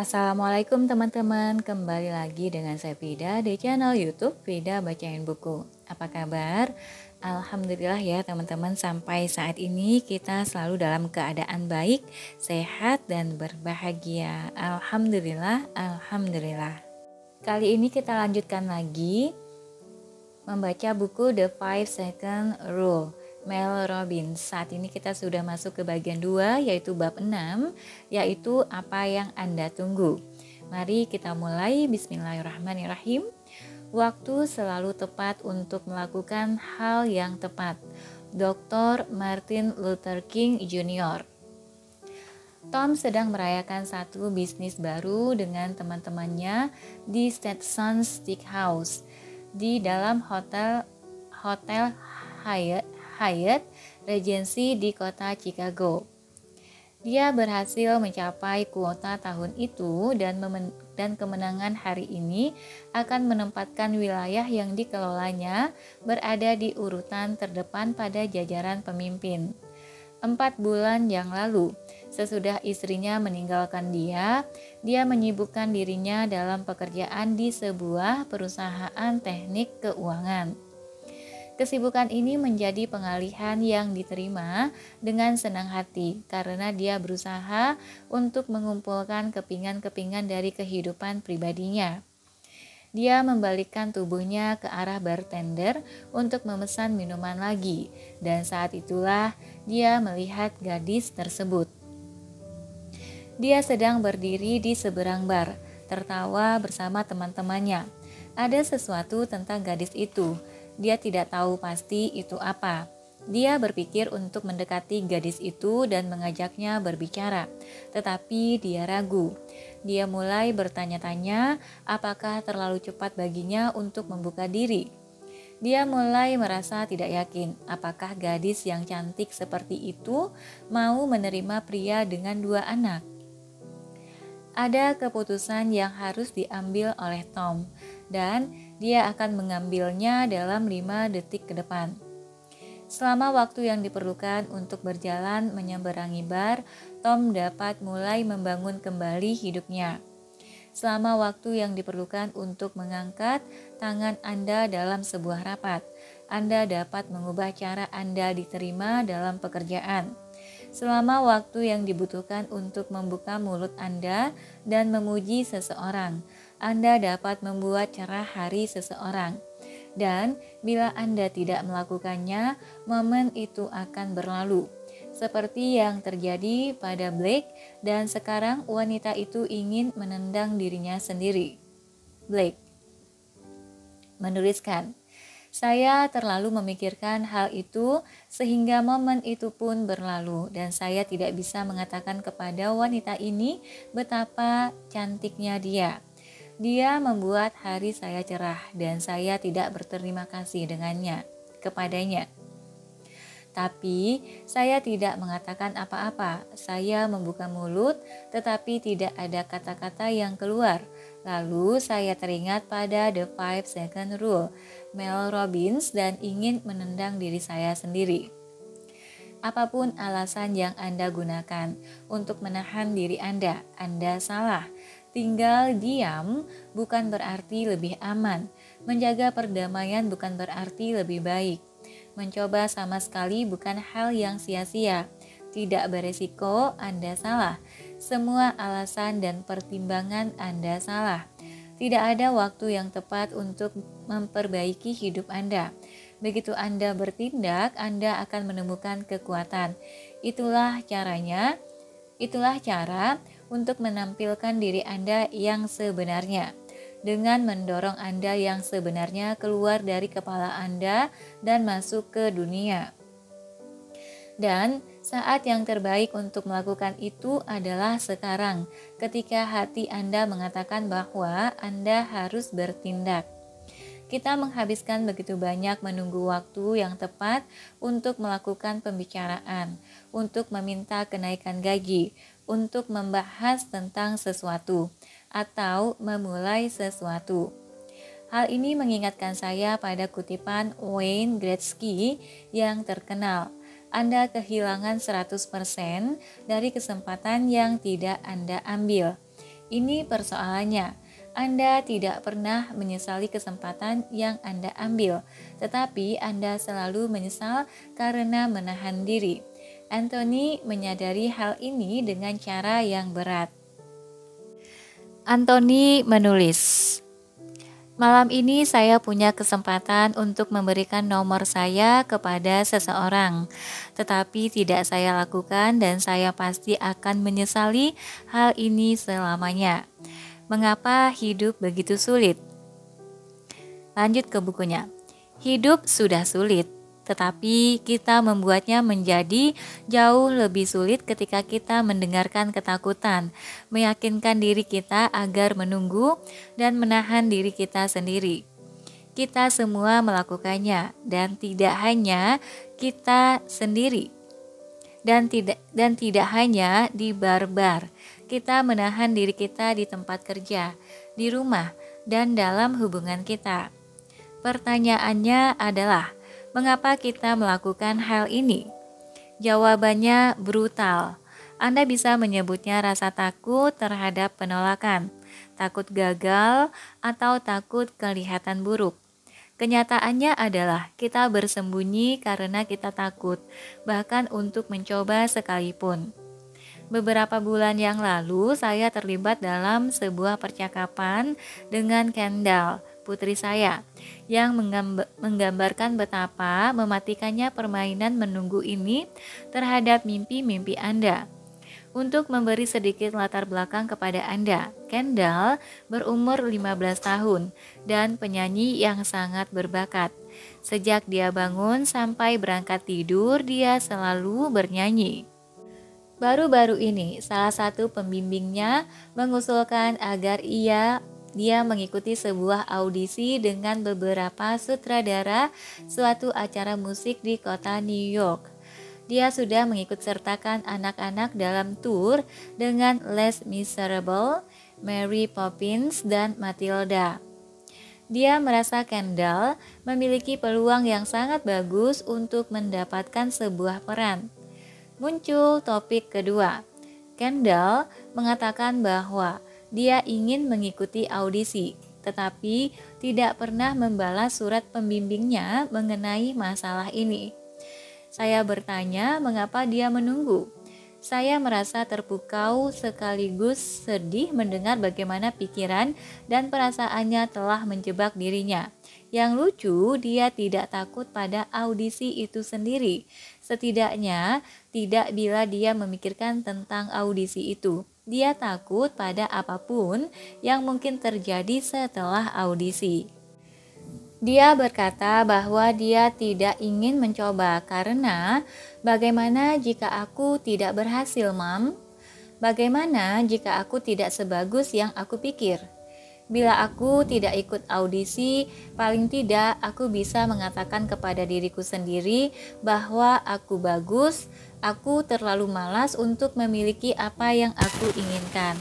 Assalamualaikum teman-teman, kembali lagi dengan saya Frida di channel YouTube Frida Bacain Buku. Apa kabar? Alhamdulillah ya teman-teman, sampai saat ini kita selalu dalam keadaan baik, sehat dan berbahagia. Alhamdulillah, alhamdulillah. Kali ini kita lanjutkan lagi membaca buku The 5 Second Rule Mel Robbins. Saat ini kita sudah masuk ke bagian 2, yaitu bab 6, yaitu apa yang Anda tunggu. Mari kita mulai. Bismillahirrahmanirrahim. Waktu selalu tepat untuk melakukan hal yang tepat. Dr. Martin Luther King Jr. Tom sedang merayakan satu bisnis baru dengan teman-temannya di Stetson Steakhouse di dalam hotel Hyatt Regency di kota Chicago. Dia berhasil mencapai kuota tahun itu dan kemenangan hari ini akan menempatkan wilayah yang dikelolanya berada di urutan terdepan pada jajaran pemimpin. 4 bulan yang lalu, sesudah istrinya meninggalkan dia menyibukkan dirinya dalam pekerjaan di sebuah perusahaan teknik keuangan. Kesibukan ini menjadi pengalihan yang diterima dengan senang hati karena dia berusaha untuk mengumpulkan kepingan-kepingan dari kehidupan pribadinya. Dia membalikkan tubuhnya ke arah bartender untuk memesan minuman lagi, dan saat itulah dia melihat gadis tersebut. Dia sedang berdiri di seberang bar, tertawa bersama teman-temannya. Ada sesuatu tentang gadis itu. Dia tidak tahu pasti itu apa. Dia berpikir untuk mendekati gadis itu dan mengajaknya berbicara, tetapi dia ragu. Dia mulai bertanya-tanya apakah terlalu cepat baginya untuk membuka diri. Dia mulai merasa tidak yakin apakah gadis yang cantik seperti itu mau menerima pria dengan 2 anak. Ada keputusan yang harus diambil oleh Tom, dan dia akan mengambilnya dalam 5 detik ke depan. Selama waktu yang diperlukan untuk berjalan menyeberangi bar, Tom dapat mulai membangun kembali hidupnya. Selama waktu yang diperlukan untuk mengangkat tangan Anda dalam sebuah rapat, Anda dapat mengubah cara Anda diterima dalam pekerjaan. Selama waktu yang dibutuhkan untuk membuka mulut Anda dan memuji seseorang, Anda dapat membuat cerah hari seseorang. Dan bila Anda tidak melakukannya, momen itu akan berlalu. Seperti yang terjadi pada Blake, dan sekarang wanita itu ingin menendang dirinya sendiri. Blake menuliskan, "Saya terlalu memikirkan hal itu sehingga momen itu pun berlalu dan saya tidak bisa mengatakan kepada wanita ini betapa cantiknya dia. Dia membuat hari saya cerah dan saya tidak berterima kasih kepadanya. Tapi saya tidak mengatakan apa-apa. Saya membuka mulut tetapi tidak ada kata-kata yang keluar. Lalu saya teringat pada The 5 Second Rule Mel Robbins dan ingin menendang diri saya sendiri. Apapun alasan yang Anda gunakan untuk menahan diri Anda salah. Tinggal diam bukan berarti lebih aman. Menjaga perdamaian bukan berarti lebih baik. Mencoba sama sekali bukan hal yang sia-sia. Tidak beresiko, Anda salah. Semua alasan dan pertimbangan Anda salah. Tidak ada waktu yang tepat untuk memperbaiki hidup Anda. Begitu Anda bertindak, Anda akan menemukan kekuatan. Itulah cara untuk menampilkan diri Anda yang sebenarnya. Dengan mendorong Anda yang sebenarnya keluar dari kepala Anda dan masuk ke dunia. Dan saat yang terbaik untuk melakukan itu adalah sekarang, ketika hati Anda mengatakan bahwa Anda harus bertindak. Kita menghabiskan begitu banyak menunggu waktu yang tepat untuk melakukan pembicaraan, untuk meminta kenaikan gaji, untuk membahas tentang sesuatu, atau memulai sesuatu. Hal ini mengingatkan saya pada kutipan Wayne Gretzky yang terkenal. Anda kehilangan 100% dari kesempatan yang tidak Anda ambil. Ini persoalannya. Anda tidak pernah menyesali kesempatan yang Anda ambil, tetapi Anda selalu menyesal karena menahan diri. Anthony menyadari hal ini dengan cara yang berat. Anthony menulis, "Malam ini saya punya kesempatan untuk memberikan nomor saya kepada seseorang, tetapi tidak saya lakukan dan saya pasti akan menyesali hal ini selamanya. Mengapa hidup begitu sulit?" Lanjut ke bukunya. Hidup sudah sulit, tetapi kita membuatnya menjadi jauh lebih sulit ketika kita mendengarkan ketakutan, meyakinkan diri kita agar menunggu, dan menahan diri kita sendiri. Kita semua melakukannya, dan tidak hanya kita sendiri. Dan tidak hanya di bar-bar. Kita menahan diri kita di tempat kerja, di rumah, dan dalam hubungan kita. Pertanyaannya adalah, mengapa kita melakukan hal ini? Jawabannya brutal. Anda bisa menyebutnya rasa takut terhadap penolakan, takut gagal, atau takut kelihatan buruk. Kenyataannya adalah kita bersembunyi karena kita takut, bahkan untuk mencoba sekalipun. Beberapa bulan yang lalu, saya terlibat dalam sebuah percakapan dengan Kendall, putri saya, yang menggambarkan betapa mematikannya permainan menunggu ini terhadap mimpi-mimpi Anda. Untuk memberi sedikit latar belakang kepada Anda, Kendall berumur 15 tahun dan penyanyi yang sangat berbakat. Sejak dia bangun sampai berangkat tidur, dia selalu bernyanyi. Baru-baru ini, salah satu pembimbingnya mengusulkan agar dia mengikuti sebuah audisi dengan beberapa sutradara suatu acara musik di kota New York. Dia sudah mengikut sertakan anak-anak dalam tur dengan Les Miserables, Mary Poppins, dan Matilda. Dia merasa Kendall memiliki peluang yang sangat bagus untuk mendapatkan sebuah peran. Muncul topik kedua. Kendall mengatakan bahwa dia ingin mengikuti audisi, tetapi tidak pernah membalas surat pembimbingnya mengenai masalah ini. Saya bertanya mengapa dia menunggu. Saya merasa terpukau sekaligus sedih mendengar bagaimana pikiran dan perasaannya telah menjebak dirinya. Yang lucu, dia tidak takut pada audisi itu sendiri. Setidaknya tidak bila dia memikirkan tentang audisi itu. Dia takut pada apapun yang mungkin terjadi setelah audisi. Dia berkata bahwa dia tidak ingin mencoba karena bagaimana jika aku tidak berhasil, Mam? Bagaimana jika aku tidak sebagus yang aku pikir? Bila aku tidak ikut audisi, paling tidak aku bisa mengatakan kepada diriku sendiri bahwa aku bagus, aku terlalu malas untuk memiliki apa yang aku inginkan.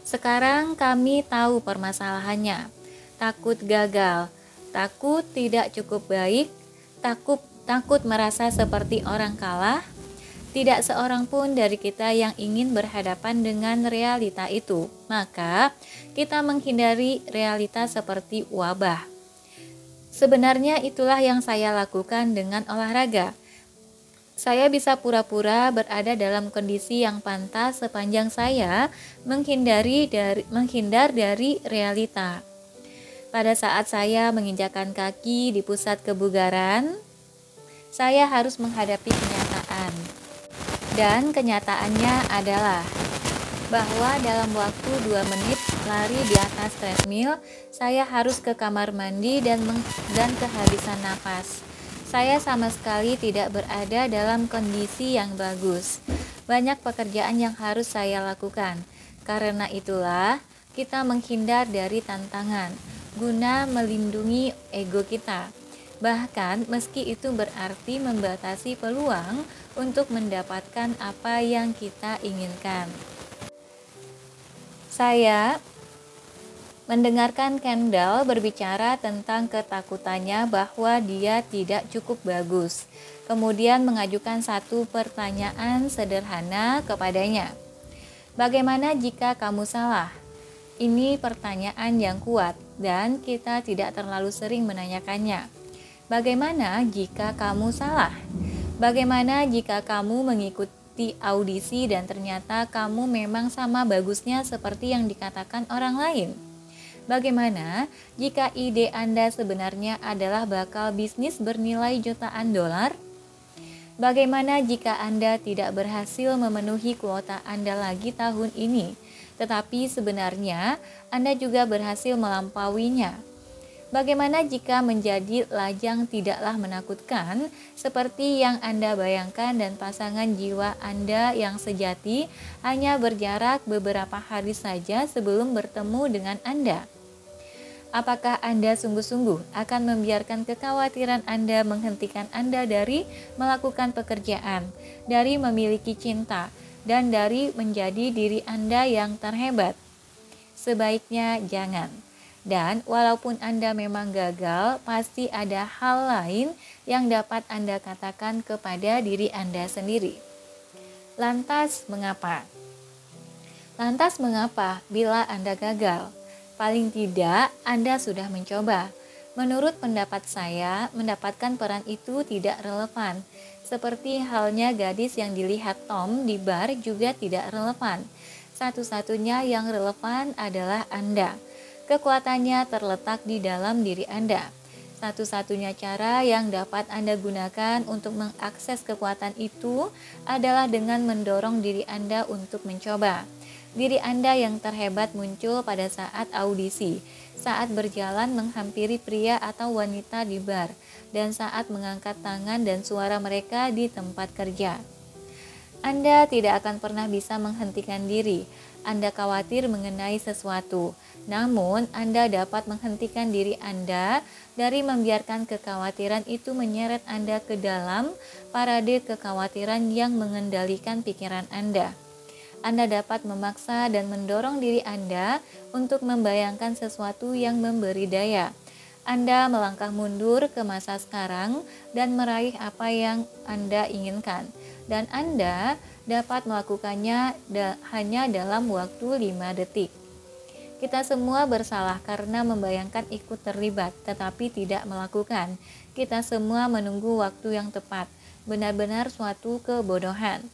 Sekarang kami tahu permasalahannya. Takut gagal, takut tidak cukup baik, takut merasa seperti orang kalah. Tidak seorang pun dari kita yang ingin berhadapan dengan realita itu. Maka kita menghindari realita seperti wabah. Sebenarnya itulah yang saya lakukan dengan olahraga. Saya bisa pura-pura berada dalam kondisi yang pantas sepanjang saya menghindar dari realita. Pada saat saya menginjakkan kaki di pusat kebugaran, saya harus menghadapi kenyataan. Dan kenyataannya adalah bahwa dalam waktu 2 menit lari di atas treadmill, saya harus ke kamar mandi dan kehabisan napas. Saya sama sekali tidak berada dalam kondisi yang bagus. Banyak pekerjaan yang harus saya lakukan. Karena itulah kita menghindar dari tantangan guna melindungi ego kita. Bahkan meski itu berarti membatasi peluang untuk mendapatkan apa yang kita inginkan. Saya mendengarkan Kendall berbicara tentang ketakutannya bahwa dia tidak cukup bagus. Kemudian mengajukan satu pertanyaan sederhana kepadanya. Bagaimana jika kamu salah? Ini pertanyaan yang kuat dan kita tidak terlalu sering menanyakannya. Bagaimana jika kamu salah? Bagaimana jika kamu mengikuti audisi dan ternyata kamu memang sama bagusnya seperti yang dikatakan orang lain? Bagaimana jika ide Anda sebenarnya adalah bakal bisnis bernilai jutaan dolar? Bagaimana jika Anda tidak berhasil memenuhi kuota Anda lagi tahun ini, tetapi sebenarnya Anda juga berhasil melampauinya? Bagaimana jika menjadi lajang tidaklah menakutkan seperti yang Anda bayangkan dan pasangan jiwa Anda yang sejati hanya berjarak beberapa hari saja sebelum bertemu dengan Anda? Apakah Anda sungguh-sungguh akan membiarkan kekhawatiran Anda menghentikan Anda dari melakukan pekerjaan, dari memiliki cinta, dan dari menjadi diri Anda yang terhebat? Sebaiknya jangan. Dan walaupun Anda memang gagal, pasti ada hal lain yang dapat Anda katakan kepada diri Anda sendiri. Lantas mengapa? Lantas mengapa bila Anda gagal? Paling tidak Anda sudah mencoba. Menurut pendapat saya, mendapatkan peran itu tidak relevan. Seperti halnya gadis yang dilihat Tom di bar juga tidak relevan. Satu-satunya yang relevan adalah Anda. Kekuatannya terletak di dalam diri Anda. Satu-satunya cara yang dapat Anda gunakan untuk mengakses kekuatan itu adalah dengan mendorong diri Anda untuk mencoba. Diri Anda yang terhebat muncul pada saat audisi, saat berjalan menghampiri pria atau wanita di bar, dan saat mengangkat tangan dan suara mereka di tempat kerja. Anda tidak akan pernah bisa menghentikan diri. Anda khawatir mengenai sesuatu, namun Anda dapat menghentikan diri Anda dari membiarkan kekhawatiran itu menyeret Anda ke dalam parade kekhawatiran yang mengendalikan pikiran Anda. Anda dapat memaksa dan mendorong diri Anda untuk membayangkan sesuatu yang memberi daya. Anda melangkah mundur ke masa sekarang dan meraih apa yang Anda inginkan. Dan Anda dapat melakukannya hanya dalam waktu 5 detik. Kita semua bersalah karena membayangkan ikut terlibat tetapi tidak melakukan. Kita semua menunggu waktu yang tepat, benar-benar suatu kebodohan.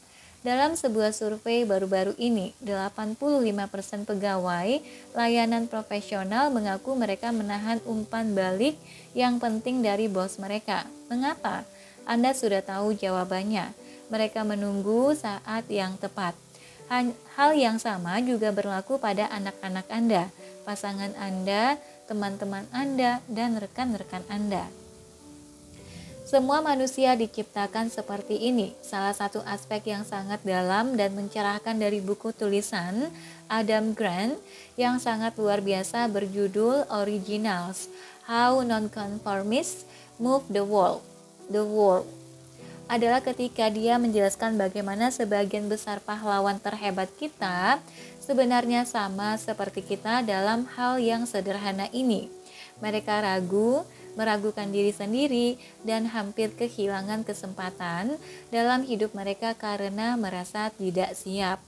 Dalam sebuah survei baru-baru ini, 85% pegawai layanan profesional mengaku mereka menahan umpan balik yang penting dari bos mereka. Mengapa? Anda sudah tahu jawabannya. Mereka menunggu saat yang tepat. Hal yang sama juga berlaku pada anak-anak Anda, pasangan Anda, teman-teman Anda, dan rekan-rekan Anda. Semua manusia diciptakan seperti ini. Salah satu aspek yang sangat dalam dan mencerahkan dari buku tulisan Adam Grant yang sangat luar biasa berjudul Originals: How Nonconformists Move the World adalah ketika dia menjelaskan bagaimana sebagian besar pahlawan terhebat kita sebenarnya sama seperti kita dalam hal yang sederhana ini. Mereka ragu, meragukan diri sendiri, dan hampir kehilangan kesempatan dalam hidup mereka karena merasa tidak siap.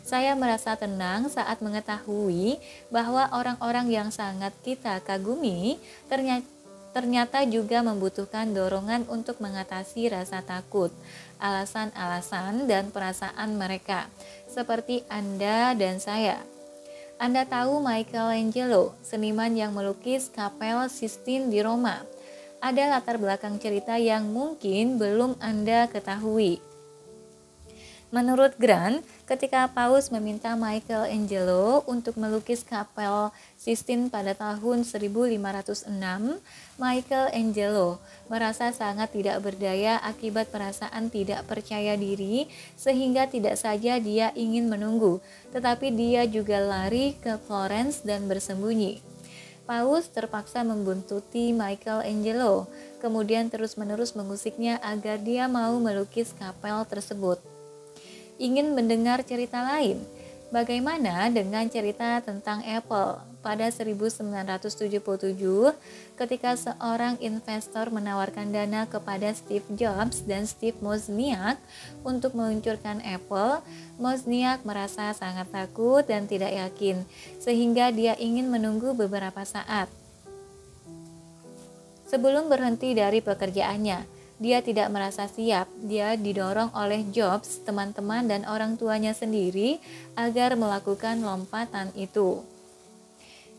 Saya merasa tenang saat mengetahui bahwa orang-orang yang sangat kita kagumi ternyata juga membutuhkan dorongan untuk mengatasi rasa takut, alasan-alasan dan perasaan mereka, seperti Anda dan saya. Anda tahu Michelangelo, seniman yang melukis Kapel Sistine di Roma. Ada latar belakang cerita yang mungkin belum Anda ketahui. Menurut Grant, ketika Paus meminta Michelangelo untuk melukis Kapel Sistine pada tahun 1506, Michelangelo merasa sangat tidak berdaya akibat perasaan tidak percaya diri, sehingga tidak saja dia ingin menunggu, tetapi dia juga lari ke Florence dan bersembunyi. Paus terpaksa membuntuti Michelangelo, kemudian terus-menerus mengusiknya agar dia mau melukis kapel tersebut. Ingin mendengar cerita lain? Bagaimana dengan cerita tentang Apple? Pada 1977, ketika seorang investor menawarkan dana kepada Steve Jobs dan Steve Wozniak untuk meluncurkan Apple, Wozniak merasa sangat takut dan tidak yakin, sehingga dia ingin menunggu beberapa saat. Sebelum berhenti dari pekerjaannya, dia tidak merasa siap. Dia didorong oleh Jobs, teman-teman, dan orang tuanya sendiri agar melakukan lompatan itu.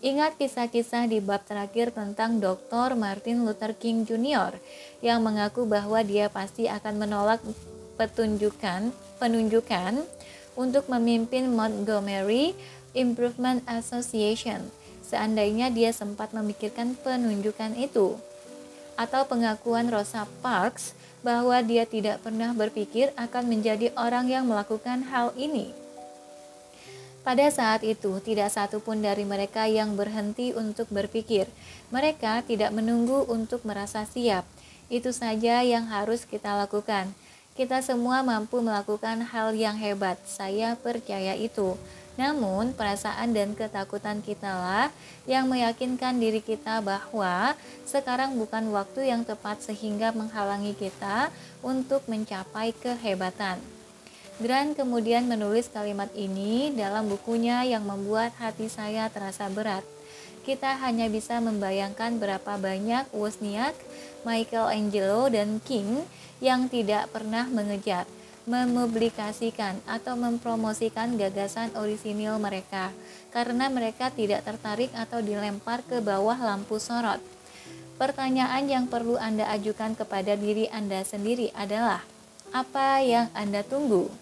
Ingat kisah-kisah di bab terakhir tentang Dr. Martin Luther King Jr. yang mengaku bahwa dia pasti akan menolak penunjukan untuk memimpin Montgomery Improvement Association seandainya dia sempat memikirkan penunjukan itu. Atau pengakuan Rosa Parks bahwa dia tidak pernah berpikir akan menjadi orang yang melakukan hal ini. Pada saat itu, tidak satu pun dari mereka yang berhenti untuk berpikir. Mereka tidak menunggu untuk merasa siap. Itu saja yang harus kita lakukan. Kita semua mampu melakukan hal yang hebat, saya percaya itu. Namun, perasaan dan ketakutan kitalah yang meyakinkan diri kita bahwa sekarang bukan waktu yang tepat sehingga menghalangi kita untuk mencapai kehebatan. Grant kemudian menulis kalimat ini dalam bukunya yang membuat hati saya terasa berat. Kita hanya bisa membayangkan berapa banyak Wozniak, Michelangelo, dan King yang tidak pernah mengejar, mempublikasikan atau mempromosikan gagasan orisinil mereka karena mereka tidak tertarik atau dilempar ke bawah lampu sorot. Pertanyaan yang perlu Anda ajukan kepada diri Anda sendiri adalah, apa yang Anda tunggu?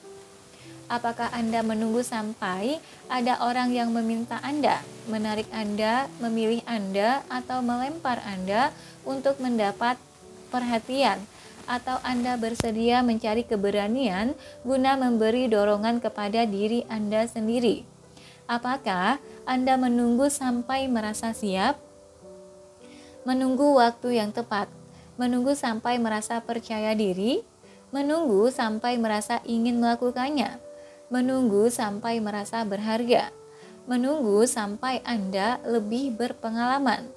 Apakah Anda menunggu sampai ada orang yang meminta Anda, menarik Anda, memilih Anda, atau melempar Anda untuk mendapat perhatian? Atau Anda bersedia mencari keberanian guna memberi dorongan kepada diri Anda sendiri? Apakah Anda menunggu sampai merasa siap? Menunggu waktu yang tepat? Menunggu sampai merasa percaya diri? Menunggu sampai merasa ingin melakukannya? Menunggu sampai merasa berharga? Menunggu sampai Anda lebih berpengalaman?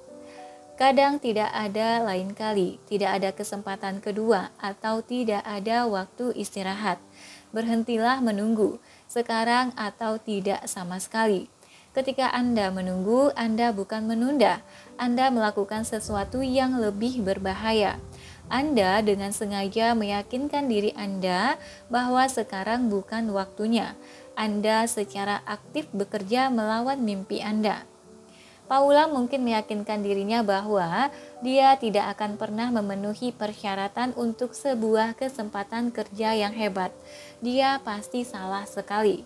Kadang tidak ada lain kali, tidak ada kesempatan kedua, atau tidak ada waktu istirahat. Berhentilah menunggu, sekarang atau tidak sama sekali. Ketika Anda menunggu, Anda bukan menunda. Anda melakukan sesuatu yang lebih berbahaya. Anda dengan sengaja meyakinkan diri Anda bahwa sekarang bukan waktunya. Anda secara aktif bekerja melawan mimpi Anda. Paula mungkin meyakinkan dirinya bahwa dia tidak akan pernah memenuhi persyaratan untuk sebuah kesempatan kerja yang hebat. Dia pasti salah sekali.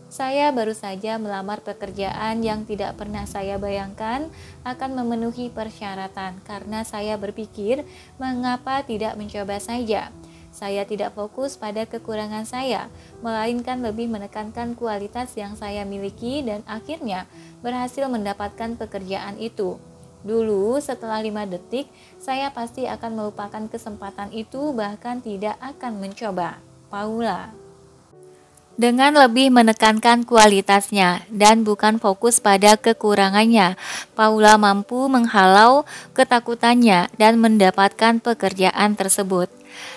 Saya baru saja melamar pekerjaan yang tidak pernah saya bayangkan akan memenuhi persyaratan karena saya berpikir, mengapa tidak mencoba saja? Saya tidak fokus pada kekurangan saya, melainkan lebih menekankan kualitas yang saya miliki dan akhirnya berhasil mendapatkan pekerjaan itu. Dulu, setelah 5 detik, saya pasti akan melupakan kesempatan itu, bahkan tidak akan mencoba. Paula. Dengan lebih menekankan kualitasnya dan bukan fokus pada kekurangannya, Paula mampu menghalau ketakutannya dan mendapatkan pekerjaan tersebut.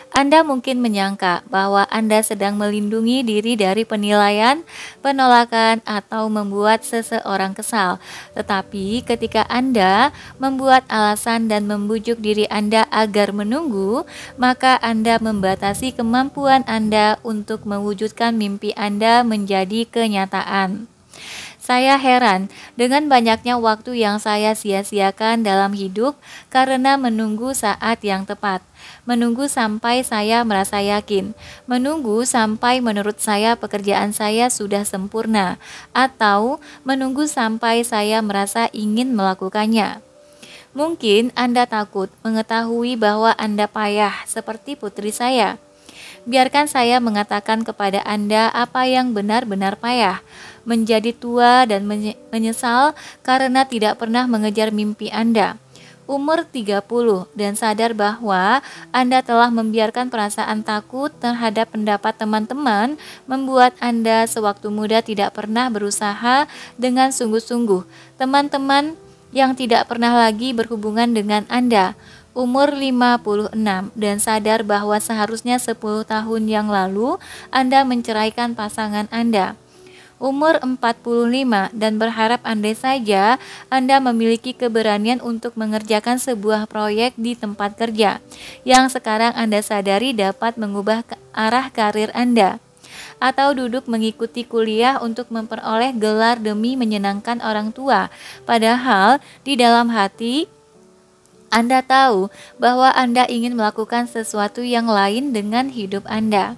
Anda mungkin menyangka bahwa Anda sedang melindungi diri dari penilaian, penolakan, atau membuat seseorang kesal. Tetapi ketika Anda membuat alasan dan membujuk diri Anda agar menunggu, maka Anda membatasi kemampuan Anda untuk mewujudkan mimpi Anda menjadi kenyataan. Saya heran dengan banyaknya waktu yang saya sia-siakan dalam hidup karena menunggu saat yang tepat. Menunggu sampai saya merasa yakin, menunggu sampai menurut saya pekerjaan saya sudah sempurna, atau menunggu sampai saya merasa ingin melakukannya. Mungkin Anda takut mengetahui bahwa Anda payah seperti putri saya. Biarkan saya mengatakan kepada Anda apa yang benar-benar payah, menjadi tua dan menyesal karena tidak pernah mengejar mimpi Anda. umur 30 dan sadar bahwa Anda telah membiarkan perasaan takut terhadap pendapat teman-teman membuat Anda sewaktu muda tidak pernah berusaha dengan sungguh-sungguh. Teman-teman yang tidak pernah lagi berhubungan dengan Anda, umur 56 dan sadar bahwa seharusnya 10 tahun yang lalu Anda menceraikan pasangan Anda. Umur 45 dan berharap andai saja Anda memiliki keberanian untuk mengerjakan sebuah proyek di tempat kerja yang sekarang Anda sadari dapat mengubah arah karir Anda, atau duduk mengikuti kuliah untuk memperoleh gelar demi menyenangkan orang tua, padahal di dalam hati Anda tahu bahwa Anda ingin melakukan sesuatu yang lain dengan hidup Anda.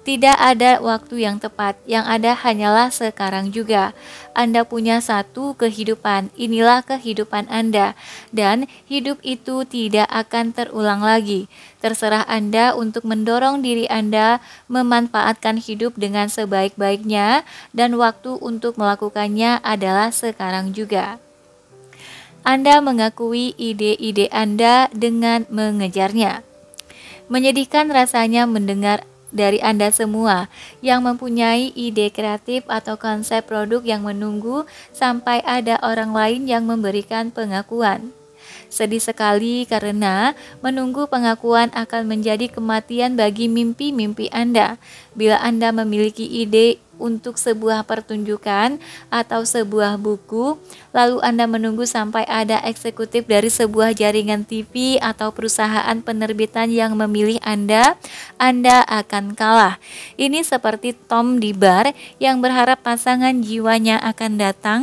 Tidak ada waktu yang tepat, yang ada hanyalah sekarang juga. Anda punya satu kehidupan, inilah kehidupan Anda, dan hidup itu tidak akan terulang lagi. Terserah Anda untuk mendorong diri Anda memanfaatkan hidup dengan sebaik-baiknya, dan waktu untuk melakukannya adalah sekarang juga. Anda mengakui ide-ide Anda dengan mengejarnya. Menyedihkan rasanya mendengar dari Anda semua yang mempunyai ide kreatif atau konsep produk yang menunggu sampai ada orang lain yang memberikan pengakuan. Sedih sekali karena menunggu pengakuan akan menjadi kematian bagi mimpi-mimpi Anda. Bila Anda memiliki ide untuk sebuah pertunjukan atau sebuah buku, lalu Anda menunggu sampai ada eksekutif dari sebuah jaringan TV atau perusahaan penerbitan yang memilih Anda akan kalah. Ini seperti Tom di bar yang berharap pasangan jiwanya akan datang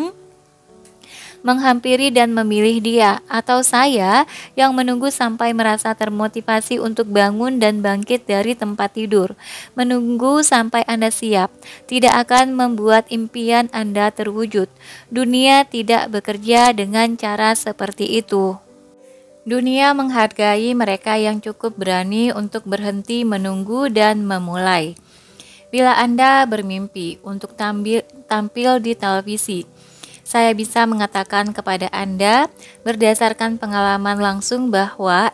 menghampiri dan memilih dia, atau saya yang menunggu sampai merasa termotivasi untuk bangun dan bangkit dari tempat tidur. Menunggu sampai Anda siap tidak akan membuat impian Anda terwujud. Dunia tidak bekerja dengan cara seperti itu. Dunia menghargai mereka yang cukup berani untuk berhenti menunggu dan memulai. Bila Anda bermimpi untuk tampil di televisi, saya bisa mengatakan kepada Anda berdasarkan pengalaman langsung bahwa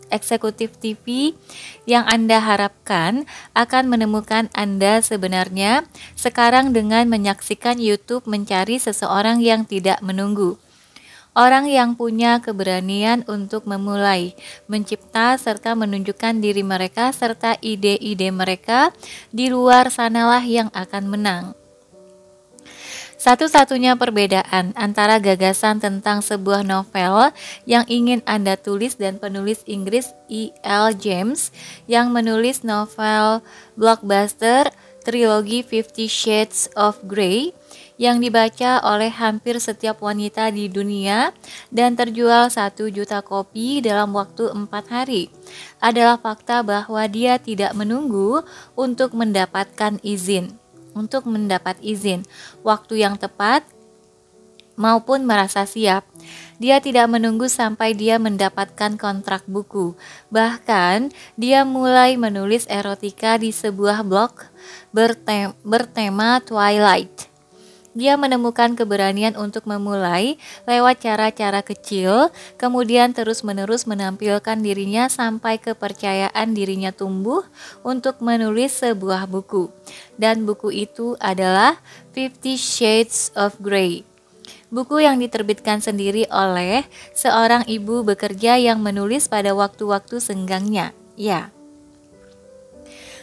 eksekutif TV yang Anda harapkan akan menemukan Anda sebenarnya sekarang dengan menyaksikan YouTube mencari seseorang yang tidak menunggu. Orang yang punya keberanian untuk memulai, mencipta serta menunjukkan diri mereka serta ide-ide mereka di luar sanalah yang akan menang. Satu-satunya perbedaan antara gagasan tentang sebuah novel yang ingin Anda tulis dan penulis Inggris E.L. James yang menulis novel blockbuster trilogi 50 Shades of Grey yang dibaca oleh hampir setiap wanita di dunia dan terjual 1 juta kopi dalam waktu 4 hari adalah fakta bahwa dia tidak menunggu untuk mendapatkan izin, waktu yang tepat maupun merasa siap. Dia tidak menunggu sampai dia mendapatkan kontrak buku. Bahkan, dia mulai menulis erotika di sebuah blog bertema Twilight. Dia menemukan keberanian untuk memulai lewat cara-cara kecil, kemudian terus-menerus menampilkan dirinya sampai kepercayaan dirinya tumbuh untuk menulis sebuah buku. Dan buku itu adalah 50 Shades of Grey. Buku yang diterbitkan sendiri oleh seorang ibu bekerja yang menulis pada waktu-waktu senggangnya. Ya.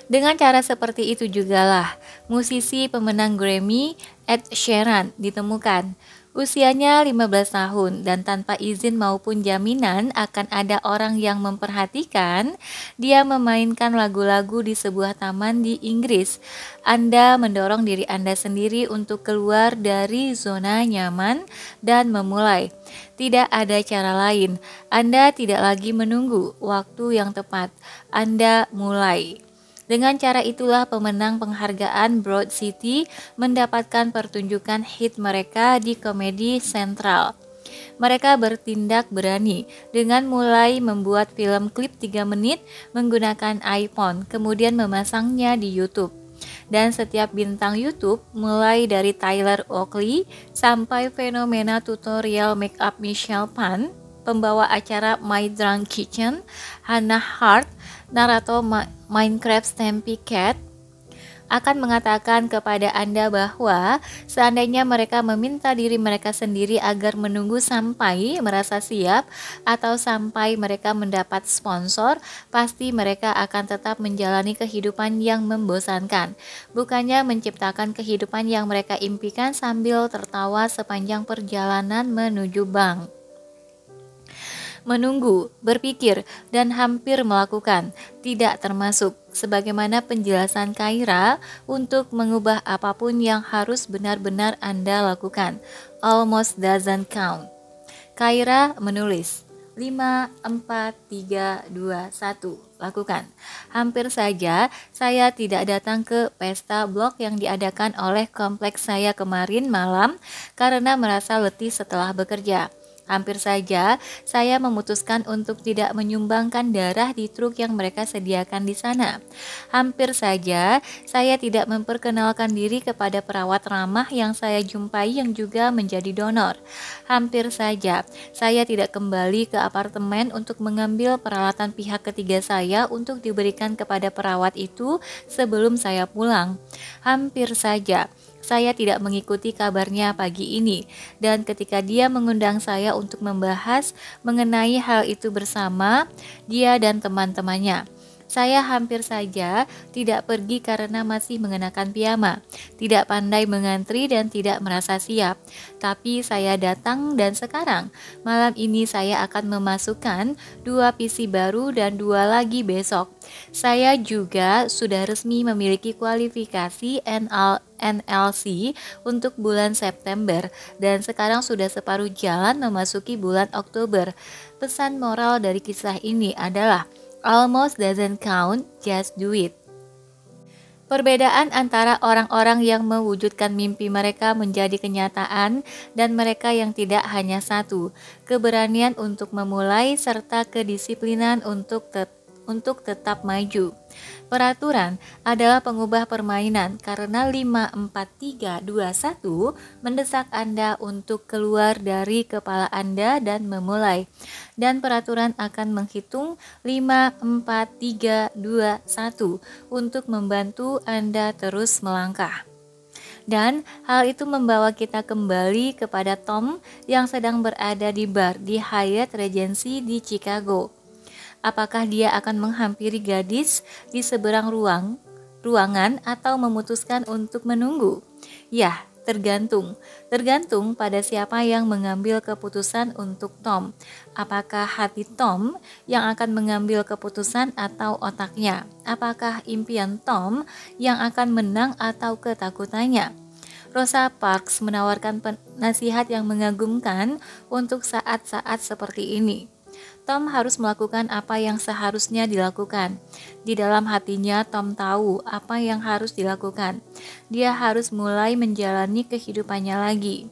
Dengan cara seperti itu jugalah musisi pemenang Grammy Ed Sheeran ditemukan. Usianya 15 tahun dan tanpa izin maupun jaminan akan ada orang yang memperhatikan, dia memainkan lagu-lagu di sebuah taman di Inggris. Anda mendorong diri Anda sendiri untuk keluar dari zona nyaman dan memulai. Tidak ada cara lain. Anda tidak lagi menunggu waktu yang tepat. Anda mulai. Dengan cara itulah pemenang penghargaan Broad City mendapatkan pertunjukan hit mereka di Comedy Central. Mereka bertindak berani dengan mulai membuat film klip 3 menit menggunakan iPhone, kemudian memasangnya di YouTube. Dan setiap bintang YouTube, mulai dari Tyler Oakley sampai fenomena tutorial makeup Michelle Phan, pembawa acara My Drunk Kitchen, Hannah Hart, narator Minecraft Stampy Cat, akan mengatakan kepada Anda bahwa seandainya mereka meminta diri mereka sendiri agar menunggu sampai merasa siap atau sampai mereka mendapat sponsor, pasti mereka akan tetap menjalani kehidupan yang membosankan, bukannya menciptakan kehidupan yang mereka impikan sambil tertawa sepanjang perjalanan menuju bank. Menunggu, berpikir, dan hampir melakukan, tidak termasuk, sebagaimana penjelasan Kyra untuk mengubah apapun yang harus benar-benar Anda lakukan. Almost doesn't count. Kyra menulis, 5, 4, 3, 2, 1, lakukan. Hampir saja saya tidak datang ke pesta blog yang diadakan oleh kompleks saya kemarin malam karena merasa letih setelah bekerja. Hampir saja saya memutuskan untuk tidak menyumbangkan darah di truk yang mereka sediakan di sana. Hampir saja saya tidak memperkenalkan diri kepada perawat ramah yang saya jumpai yang juga menjadi donor. Hampir saja saya tidak kembali ke apartemen untuk mengambil peralatan pihak ketiga saya untuk diberikan kepada perawat itu sebelum saya pulang. Hampir saja saya tidak mengikuti kabarnya pagi ini, dan ketika dia mengundang saya untuk membahas mengenai hal itu bersama dia dan teman-temannya, saya hampir saja tidak pergi karena masih mengenakan piyama, tidak pandai mengantri dan tidak merasa siap. Tapi saya datang dan sekarang, malam ini saya akan memasukkan 2 PC baru dan 2 lagi besok. Saya juga sudah resmi memiliki kualifikasi NLC untuk bulan September dan sekarang sudah separuh jalan memasuki bulan Oktober. Pesan moral dari kisah ini adalah almost doesn't count, just do it. Perbedaan antara orang-orang yang mewujudkan mimpi mereka menjadi kenyataan dan mereka yang tidak hanya satu, keberanian untuk memulai serta kedisiplinan untuk tetap maju. Peraturan adalah pengubah permainan karena 5, 4, 3, 2, 1 mendesak Anda untuk keluar dari kepala Anda dan memulai. Dan peraturan akan menghitung 5, 4, 3, 2, 1 untuk membantu Anda terus melangkah. Dan hal itu membawa kita kembali kepada Tom yang sedang berada di bar di Hyatt Regency di Chicago. Apakah dia akan menghampiri gadis di seberang ruangan atau memutuskan untuk menunggu? Ya, tergantung pada siapa yang mengambil keputusan untuk Tom. Apakah hati Tom yang akan mengambil keputusan atau otaknya? Apakah impian Tom yang akan menang atau ketakutannya? Rosa Parks menawarkan nasihat yang mengagumkan untuk saat-saat seperti ini. Tom harus melakukan apa yang seharusnya dilakukan. Di dalam hatinya, Tom tahu apa yang harus dilakukan. Dia harus mulai menjalani kehidupannya lagi.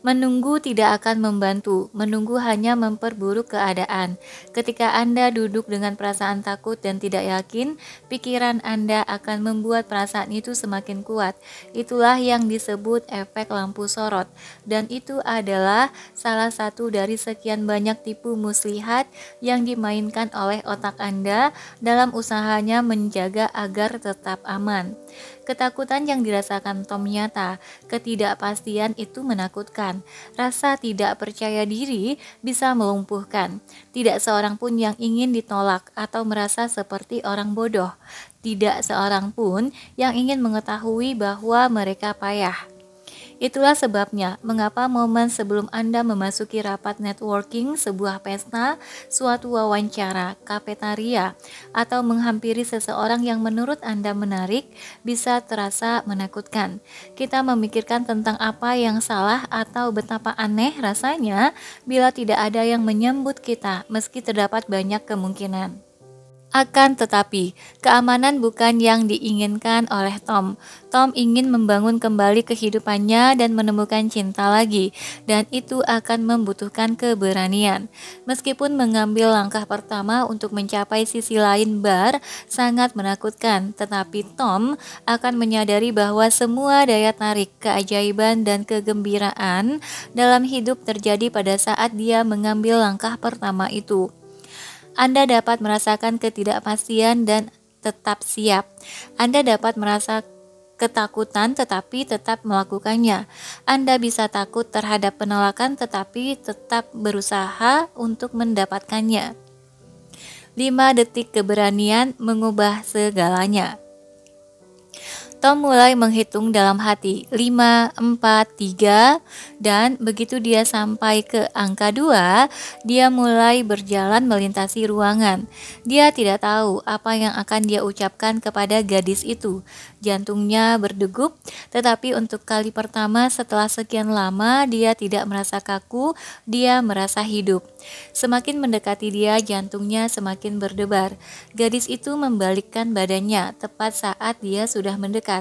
Menunggu tidak akan membantu, menunggu hanya memperburuk keadaan. Ketika Anda duduk dengan perasaan takut dan tidak yakin, pikiran Anda akan membuat perasaan itu semakin kuat. Itulah yang disebut efek lampu sorot, dan itu adalah salah satu dari sekian banyak tipu muslihat yang dimainkan oleh otak Anda dalam usahanya menjaga agar tetap aman. Ketakutan yang dirasakan Tom nyata, ketidakpastian itu menakutkan. Rasa tidak percaya diri bisa melumpuhkan. Tidak seorang pun yang ingin ditolak atau merasa seperti orang bodoh. Tidak seorang pun yang ingin mengetahui bahwa mereka payah. Itulah sebabnya mengapa momen sebelum Anda memasuki rapat networking, sebuah pesta, suatu wawancara, kafetaria, atau menghampiri seseorang yang menurut Anda menarik, bisa terasa menakutkan. Kita memikirkan tentang apa yang salah atau betapa aneh rasanya bila tidak ada yang menyambut kita, meski terdapat banyak kemungkinan. Akan tetapi, keamanan bukan yang diinginkan oleh Tom. Tom ingin membangun kembali kehidupannya dan menemukan cinta lagi, dan itu akan membutuhkan keberanian. Meskipun mengambil langkah pertama untuk mencapai sisi lain bar sangat menakutkan, tetapi Tom akan menyadari bahwa semua daya tarik, keajaiban, dan kegembiraan dalam hidup terjadi pada saat dia mengambil langkah pertama itu. Anda dapat merasakan ketidakpastian dan tetap siap. Anda dapat merasa ketakutan tetapi tetap melakukannya. Anda bisa takut terhadap penolakan tetapi tetap berusaha untuk mendapatkannya. 5 detik keberanian mengubah segalanya. Tom mulai menghitung dalam hati 5, 4, 3 dan begitu dia sampai ke angka 2, dia mulai berjalan melintasi ruangan. Dia tidak tahu apa yang akan dia ucapkan kepada gadis itu. Jantungnya berdegup, tetapi untuk kali pertama setelah sekian lama dia tidak merasa kaku, dia merasa hidup. Semakin mendekati dia, jantungnya semakin berdebar. Gadis itu membalikkan badannya tepat saat dia sudah mendekat.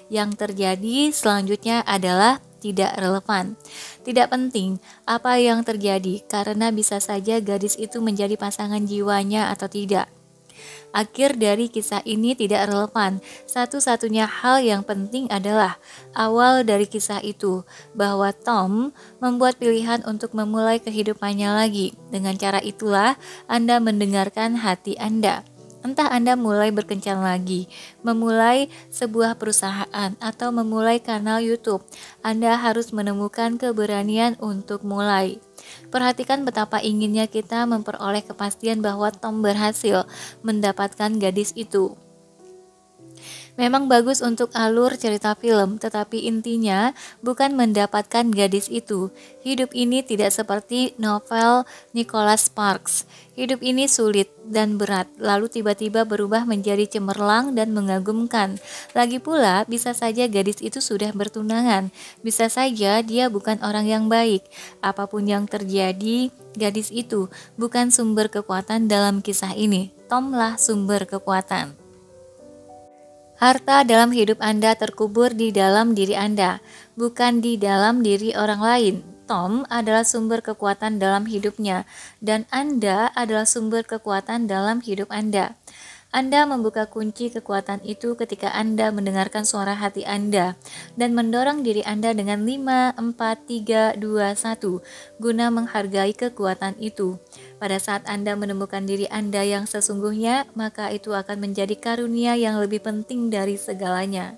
Yang terjadi selanjutnya adalah tidak relevan. Tidak penting apa yang terjadi karena bisa saja gadis itu menjadi pasangan jiwanya atau tidak. Akhir dari kisah ini tidak relevan. Satu-satunya hal yang penting adalah awal dari kisah itu, bahwa Tom membuat pilihan untuk memulai kehidupannya lagi. Dengan cara itulah Anda mendengarkan hati Anda. Entah Anda mulai berkencan lagi, memulai sebuah perusahaan, atau memulai kanal YouTube, Anda harus menemukan keberanian untuk mulai. Perhatikan betapa inginnya kita memperoleh kepastian bahwa Tom berhasil mendapatkan gadis itu. Memang bagus untuk alur cerita film, tetapi intinya bukan mendapatkan gadis itu. Hidup ini tidak seperti novel Nicholas Sparks. Hidup ini sulit dan berat, lalu tiba-tiba berubah menjadi cemerlang dan mengagumkan. Lagi pula, bisa saja gadis itu sudah bertunangan. Bisa saja dia bukan orang yang baik. Apapun yang terjadi, gadis itu bukan sumber kekuatan dalam kisah ini. Tomlah sumber kekuatan. Harta dalam hidup Anda terkubur di dalam diri Anda, bukan di dalam diri orang lain. Tom adalah sumber kekuatan dalam hidupnya, dan Anda adalah sumber kekuatan dalam hidup Anda. Anda membuka kunci kekuatan itu ketika Anda mendengarkan suara hati Anda dan mendorong diri Anda dengan 5, 4, 3, 2, 1 guna menghargai kekuatan itu. Pada saat Anda menemukan diri Anda yang sesungguhnya, maka itu akan menjadi karunia yang lebih penting dari segalanya.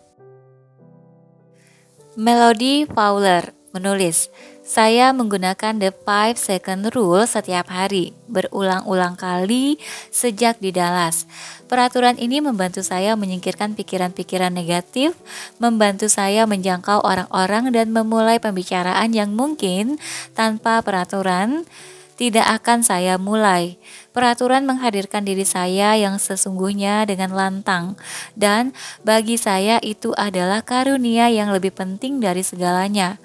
Melody Fowler menulis, saya menggunakan The 5 Second Rule setiap hari, berulang-ulang kali sejak di Dallas. Peraturan ini membantu saya menyingkirkan pikiran-pikiran negatif, membantu saya menjangkau orang-orang dan memulai pembicaraan yang mungkin tanpa peraturan tidak akan saya mulai. Peraturan menghadirkan diri saya yang sesungguhnya dengan lantang, dan bagi saya itu adalah karunia yang lebih penting dari segalanya.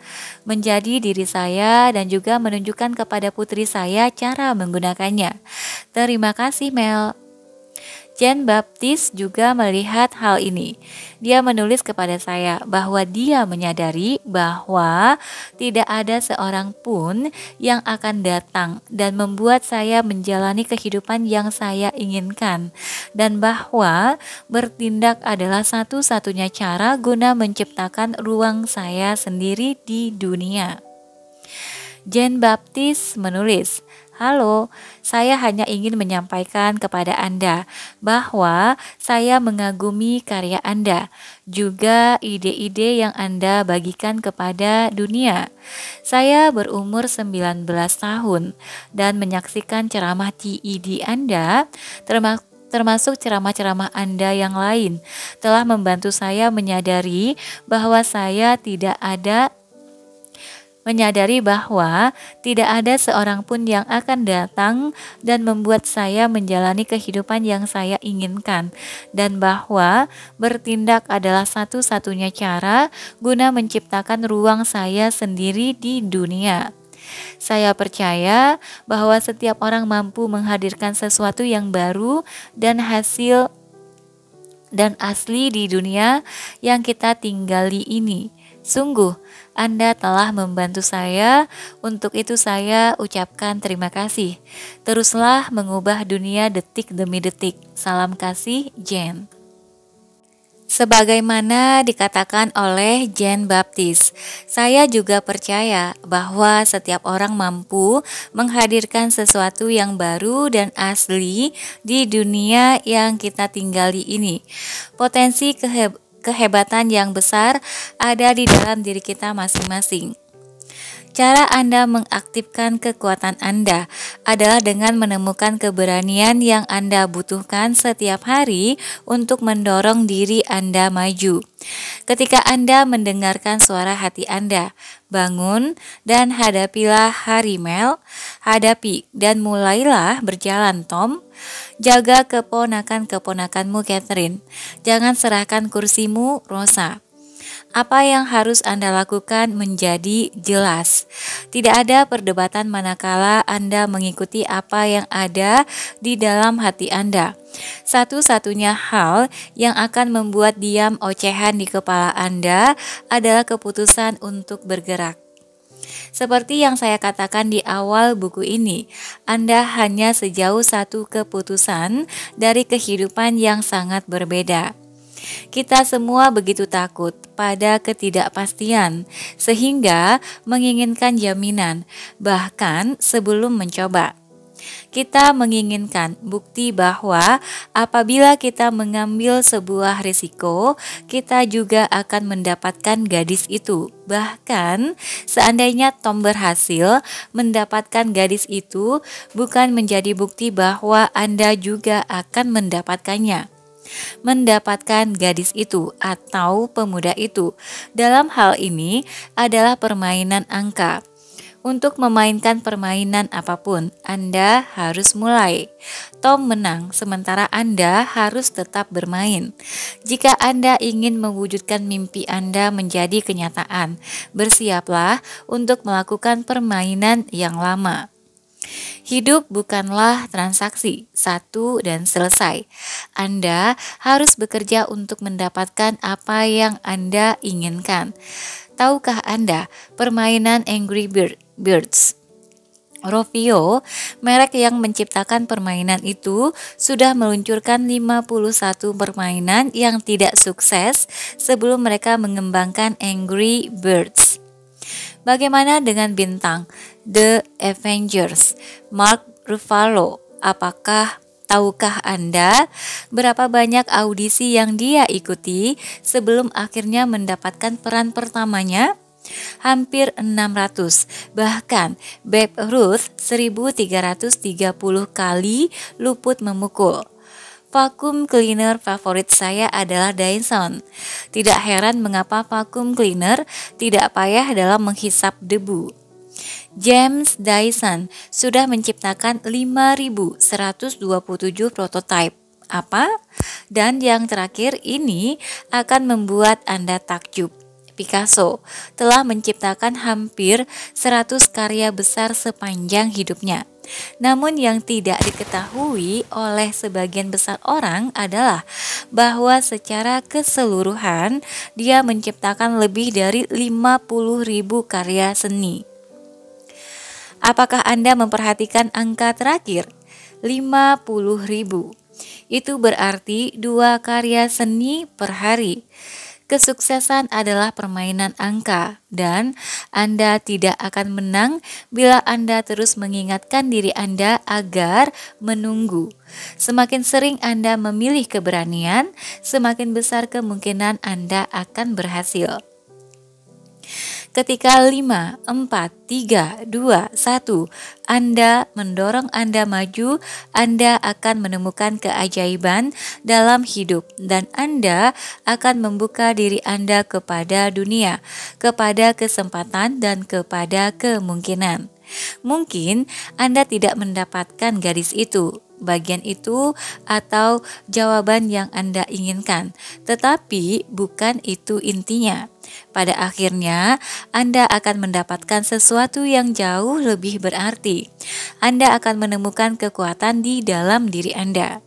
Menjadi diri saya dan juga menunjukkan kepada putri saya cara menggunakannya. Terima kasih, Mel. Jean Baptiste juga melihat hal ini. Dia menulis kepada saya bahwa dia menyadari bahwa tidak ada seorang pun yang akan datang dan membuat saya menjalani kehidupan yang saya inginkan, dan bahwa bertindak adalah satu-satunya cara guna menciptakan ruang saya sendiri di dunia. Jean Baptiste menulis, halo, saya hanya ingin menyampaikan kepada Anda bahwa saya mengagumi karya Anda, juga ide-ide yang Anda bagikan kepada dunia. Saya berumur 19 tahun dan menyaksikan ceramah TED Anda, termasuk ceramah-ceramah Anda yang lain, telah membantu saya menyadari bahwa tidak ada seorang pun yang akan datang dan membuat saya menjalani kehidupan yang saya inginkan, dan bahwa bertindak adalah satu-satunya cara guna menciptakan ruang saya sendiri di dunia. Saya percaya bahwa setiap orang mampu menghadirkan sesuatu yang baru dan hasil dan asli di dunia yang kita tinggali ini. Sungguh, Anda telah membantu saya. Untuk itu saya ucapkan terima kasih. Teruslah mengubah dunia detik demi detik. Salam kasih, Jane. Sebagaimana dikatakan oleh Jean Baptiste, saya juga percaya bahwa setiap orang mampu menghadirkan sesuatu yang baru dan asli di dunia yang kita tinggali ini. Potensi kehebatan yang besar ada di dalam diri kita masing-masing. Cara Anda mengaktifkan kekuatan Anda adalah dengan menemukan keberanian yang Anda butuhkan setiap hari untuk mendorong diri Anda maju. Ketika Anda mendengarkan suara hati Anda, bangun dan hadapilah hari Mel, hadapi dan mulailah berjalan Tom. Jaga keponakan-keponakanmu Catherine, jangan serahkan kursimu Rosa. Apa yang harus Anda lakukan menjadi jelas. Tidak ada perdebatan manakala Anda mengikuti apa yang ada di dalam hati Anda. Satu-satunya hal yang akan membuat diam ocehan di kepala Anda adalah keputusan untuk bergerak. Seperti yang saya katakan di awal buku ini, Anda hanya sejauh satu keputusan dari kehidupan yang sangat berbeda. Kita semua begitu takut pada ketidakpastian, sehingga menginginkan jaminan, bahkan sebelum mencoba. Kita menginginkan bukti bahwa apabila kita mengambil sebuah risiko, kita juga akan mendapatkan gadis itu. Bahkan, seandainya Tom berhasil mendapatkan gadis itu, bukan menjadi bukti bahwa Anda juga akan mendapatkannya. Mendapatkan gadis itu atau pemuda itu dalam hal ini adalah permainan angka. Untuk memainkan permainan apapun, Anda harus mulai. Tom menang, sementara Anda harus tetap bermain. Jika Anda ingin mewujudkan mimpi Anda menjadi kenyataan, bersiaplah untuk melakukan permainan yang lama. Hidup bukanlah transaksi, satu dan selesai. Anda harus bekerja untuk mendapatkan apa yang Anda inginkan. Tahukah Anda permainan Angry Birds? Rovio, merek yang menciptakan permainan itu, sudah meluncurkan 51 permainan yang tidak sukses sebelum mereka mengembangkan Angry Birds. Bagaimana dengan bintang The Avengers, Mark Ruffalo? Tahukah Anda berapa banyak audisi yang dia ikuti sebelum akhirnya mendapatkan peran pertamanya? Hampir 600, bahkan Babe Ruth 1330 kali luput memukul. Vacuum cleaner favorit saya adalah Dyson. Tidak heran mengapa vacuum cleaner tidak payah dalam menghisap debu. James Dyson sudah menciptakan 5.127 prototipe. Apa? Dan yang terakhir ini akan membuat Anda takjub. Picasso telah menciptakan hampir 100 karya besar sepanjang hidupnya. Namun yang tidak diketahui oleh sebagian besar orang adalah bahwa secara keseluruhan dia menciptakan lebih dari 50.000 karya seni. Apakah Anda memperhatikan angka terakhir? 50.000. Itu berarti 2 karya seni per hari. Kesuksesan adalah permainan angka, dan Anda tidak akan menang bila Anda terus mengingatkan diri Anda agar menunggu. Semakin sering Anda memilih keberanian, semakin besar kemungkinan Anda akan berhasil. Ketika 5, 4, 3, 2, 1 Anda mendorong Anda maju, Anda akan menemukan keajaiban dalam hidup dan Anda akan membuka diri Anda kepada dunia, kepada kesempatan dan kepada kemungkinan. Mungkin Anda tidak mendapatkan gadis itu, bagian itu atau jawaban yang Anda inginkan, tetapi bukan itu intinya. Pada akhirnya, Anda akan mendapatkan sesuatu yang jauh lebih berarti. Anda akan menemukan kekuatan di dalam diri Anda.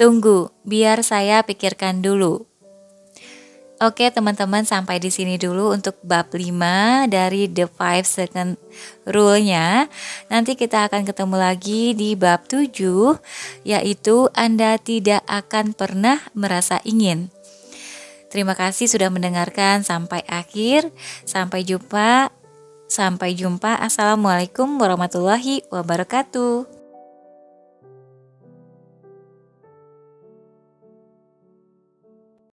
Tunggu, biar saya pikirkan dulu. Oke teman-teman, sampai di sini dulu untuk bab 5 dari The 5 Second Rule-nya. Nanti kita akan ketemu lagi di bab 7, yaitu Anda tidak akan pernah merasa ingin. Terima kasih sudah mendengarkan sampai akhir. Sampai jumpa. Assalamualaikum warahmatullahi wabarakatuh.